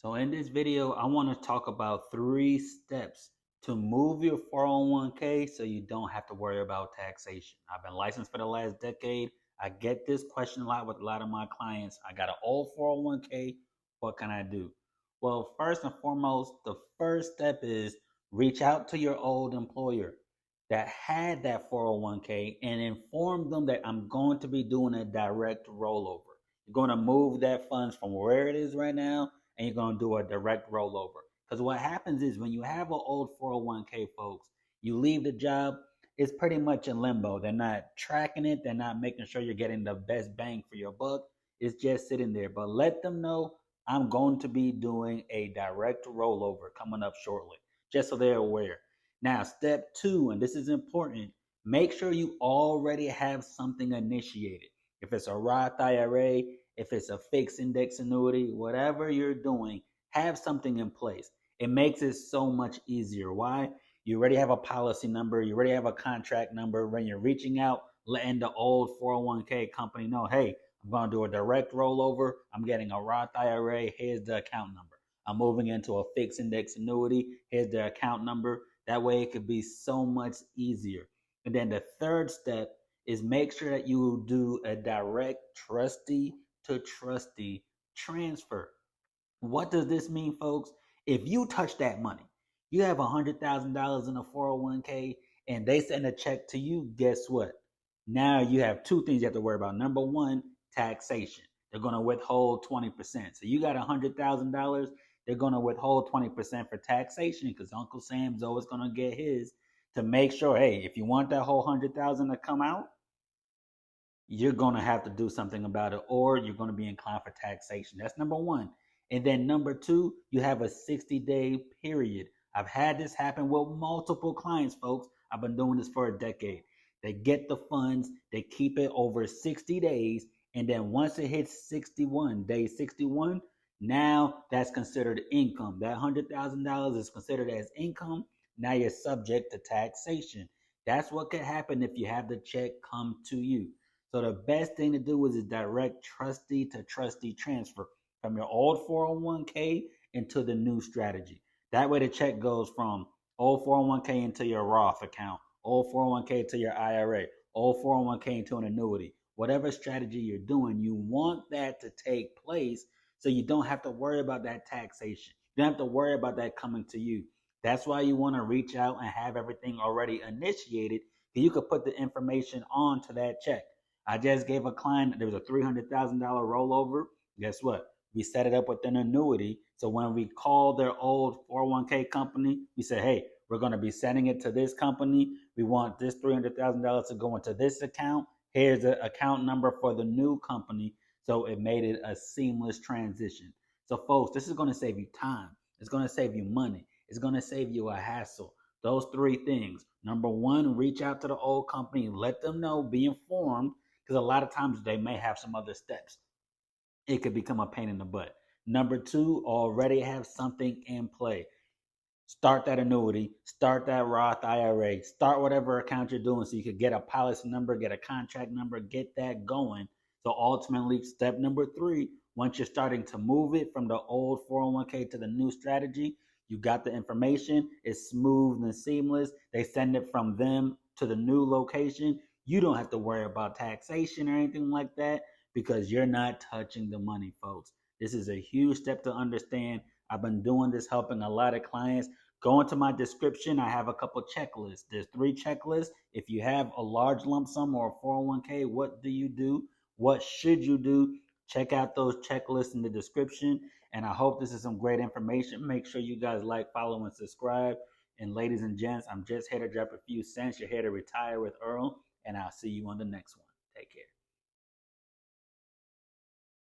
So in this video, I want to talk about 3 steps to move your 401k so you don't have to worry about taxation. I've been licensed for the last decade. I get this question a lot with a lot of my clients. I got an old 401k. What can I do? Well, first and foremost, the first step is reach out to your old employer that had that 401k and inform them that I'm going to be doing a direct rollover. You're going to move that funds from where it is right now and you're going to do a direct rollover. Because what happens is when you have an old 401k, folks, you leave the job, it's pretty much in limbo. They're not tracking it, they're not making sure you're getting the best bang for your buck. It's just sitting there. But let them know I'm going to be doing a direct rollover coming up shortly, just so they're aware. Now, step 2, and this is important, make sure you already have something initiated. If it's a Roth IRA, if it's a fixed index annuity, whatever you're doing, have something in place. It makes it so much easier. Why? You already have a policy number, you already have a contract number. When you're reaching out, letting the old 401k company know, hey, I'm going to do a direct rollover. I'm getting a Roth IRA. Here's the account number. I'm moving into a fixed index annuity. Here's the account number. That way it could be so much easier. And then the third step is make sure that you do a direct trustee to trustee transfer. What does this mean, folks? If you touch that money, you have $100,000 in a 401k and they send a check to you, guess what? Now you have 2 things you have to worry about. Number one, taxation. They're going to withhold 20%. So you got $100,000, they're going to withhold 20% for taxation because Uncle Sam's always going to get his to make sure, hey, if you want that whole 100,000 to come out, you're going to have to do something about it or you're going to be inclined for taxation. That's number one. And then number 2, you have a 60-day period. I've had this happen with multiple clients, folks. I've been doing this for a decade. They get the funds, they keep it over 60 days, and then once it hits 61, day 61, now that's considered income. That $100,000 is considered as income. Now you're subject to taxation. That's what could happen if you have the check come to you. So the best thing to do is a direct trustee to trustee transfer from your old 401k into the new strategy. That way the check goes from old 401k into your Roth account, old 401k to your IRA, old 401k into an annuity. Whatever strategy you're doing, you want that to take place so you don't have to worry about that taxation. You don't have to worry about that coming to you. That's why you want to reach out and have everything already initiated so you could put the information onto that check. I just gave a client, there was a $300,000 rollover. Guess what? We set it up with an annuity. So when we called their old 401k company, we said, hey, we're going to be sending it to this company. We want this $300,000 to go into this account. Here's the account number for the new company. So it made it a seamless transition. So folks, this is going to save you time. It's going to save you money. It's going to save you a hassle. Those 3 things. Number 1, reach out to the old company. Let them know, be informed, because a lot of times they may have some other steps. It could become a pain in the butt. Number 2, already have something in play. Start that annuity, start that Roth IRA, start whatever account you're doing so you could get a policy number, get a contract number, get that going. So ultimately, step number 3, once you're starting to move it from the old 401k to the new strategy, you got the information, it's smooth and seamless. They send it from them to the new location. You don't have to worry about taxation or anything like that because you're not touching the money, folks. This is a huge step to understand. I've been doing this, helping a lot of clients. Go into my description. I have a couple checklists. There's 3 checklists. If you have a large lump sum or a 401k, what do you do? What should you do? Check out those checklists in the description. And I hope this is some great information. Make sure you guys like, follow, and subscribe. And ladies and gents, I'm just here to drop a few cents. You're here to retire with Earl. And I'll see you on the next one. Take care.